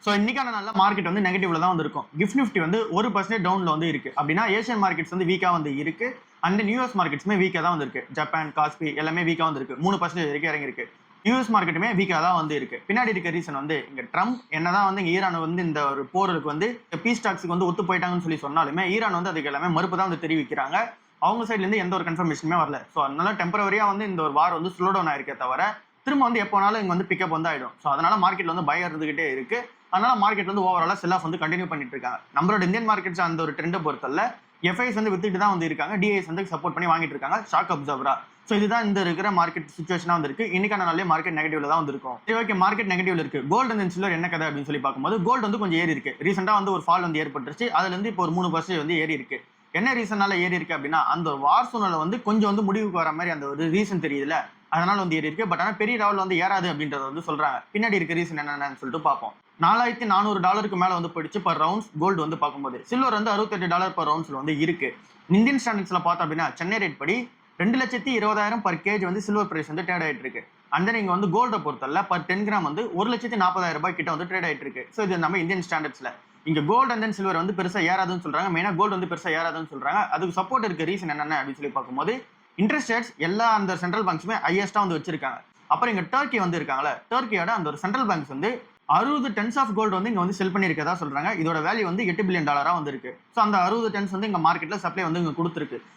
So இன்னைக்கான நல்ல market வந்து நெகட்டிவ்ல தான் வந்து இருக்கும். கிஃப்ட் நிஃப்டி வந்து 1% டவுன்ல வந்து இருக்கு. அப்படின்னா ஏசியன் மார்க்கெட்ஸ் வந்து வீக்கா வந்து இருக்கு. அண்ட் யூஎஸ் மார்க்கெட்ஸ்மே வீக்கா தான் வந்து இருக்கு. ஜப்பான், காஸ்பி எல்லாமே வீக்கா வந்து இருக்கு. 3% வரைக்கும் இறங்கி இருக்கு. யூஎஸ் மார்க்கெட்டுமே வீக்கா தான் வந்து இருக்கு. பின்னாடி இருக்க ரீசன் வந்து இங்க ட்ரம்ப் என்னதான் வந்து ஈரான் வந்து இந்த ஒரு போருக்கு வந்து பீஸ் டாக்ஸ்க்கு வந்து ஒத்து போயிட்டாங்கன்னு சொல்லி சொன்னாலுமே ஈரான் வந்து அதுக்கு எல்லாமே மறுப்பு தான் வந்து தெரிவிக்கிறாங்க. அவங்க சைட்ல இருந்து எந்த ஒரு கன்ஃபர்மேஷனுமே வரல. ஸோ அதனால டெம்பரவரியா வந்து இந்த ஒரு வார் வந்து ஸ்லோ டவுன் ஆயிருக்கே தவிர திரும்ப வந்து எப்போனாலும் இங்க வந்து பிக்கப் வந்து ஆயிடும். ஸோ அதனால மார்க்கெட்ல வந்து பயம் இருந்துகிட்டே இருக்கு. அதனால மார்க்கெட் வந்து ஓவராலா செல் ஆஃப் வந்து கண்டினியூ பண்ணிட்டு இருக்காங்க. நம்மளோட இந்தியன் மார்க்கெட்ஸ் அந்த ஒரு ட்ரெண்டை பொறுத்தல எஃப்ஐஸ் வந்து வித்துட்டு தான் வந்து இருக்காங்க. டிஐஸ் வந்து சப்போர்ட் பண்ணி வாங்கிட்டு இருக்காங்க. ஷாக் அப்சர்வரா. ஸோ இதுதான் இந்த இருக்கிற மார்க்கெட் சுச்சுவேஷனா வந்து இருக்கு. இன்னைக்கான நாளே மார்க்கெட் நெகட்டிவ்ல தான் வந்து இருக்கும். சரி ஓகே, மார்க்கெட் நெகட்டிவ்ல இருக்கு. கோல்டு அண்ட் சில்வர் என்ன கதை அப்படின்னு சொல்லி பார்க்கும்போது கோல்டு வந்து கொஞ்சம் ஏறி இருக்கு. ரீசெண்டா வந்து ஒரு ஃபால் வந்து ஏற்பட்டுருச்சு. அதுல இருந்து இப்போ ஒரு 3% வந்து ஏறி இருக்கு. என்ன ரீசனால ஏறி இருக்கு அப்படின்னா அந்த வார் சூழ்நிலை வந்து கொஞ்சம் வந்து முடிவுக்கு வர மாதிரி அந்த ஒரு ரீசன் தெரியுதுல, அதனால வந்து ஏறி இருக்கு. பட் ஆனா பெரிய லெவல் வந்து ஏறாது அப்படின்றத வந்து சொல்றாங்க. பின்னாடி இருக்க ரீசன் என்னன்னு சொல்லிட்டு பார்ப்போம். $4400 மேல வந்து போயிடுச்சு பர் ரவுண்ட்ஸ் கோல்டு வந்து பார்க்கும்போது. சில்வர் வந்து $68 பர் ரவுண்ட்ஸ்ல வந்து இருக்கு. இந்தியன் ஸ்டாண்டர்ட்ஸ்ல பார்த்தோம் அப்படின்னா சென்னை ரேட் படி 2,20,000 பர் கேஜ் வந்து சில்வர் பிரைஸ் வந்து ட்ரேட் ஆயிட்டு இருக்கு. அந்த நீங்க வந்து கோல்ட பொறுத்தல பர் 10 கிராம் வந்து $1,40,000 கிட்ட வந்து ட்ரேட் ஆயிட்டு இருக்கு. ஸோ இது நம்ம இந்தியன் ஸ்டாண்டர்ட்ஸ்ல. இங்க கோல்டு அண்ட் தென் சில்வர் வந்து பெருசா ஏறாதுன்னு சொல்றாங்க. மெயினா கோல்டு வந்து பெருசா ஏறாதுன்னு சொல்றாங்க. அதுக்கு சப்போர்ட் இருக்க ரீசன் என்னென்ன அப்படின்னு சொல்லி பார்க்கும்போது இன்ட்ரெஸ்ட் ரேட்ஸ் எல்லா அந்த சென்ட்ரல் பேங்க்ஸுமே ஹையஸ்டா வந்து வச்சிருக்காங்க. அப்புறம் இங்க டர்க்கி வந்து இருக்காங்கல்ல, டர்க்கியோட அந்த ஒரு சென்ட்ரல் பேங்க்ஸ் வந்து 60 டன்ஸ் ஆஃப் கோல்டு வந்து இங்க வந்து செல் பண்ணியிருக்கதா சொல்றாங்க. இதோட வேல்யூ வந்து $8 பில்லியன் வந்து இருக்கு. ஸோ அந்த 60 டன்ஸ் வந்து இங்க மார்க்கெட்ல சப்ளை வந்து இங்க கொடுத்துருக்கு.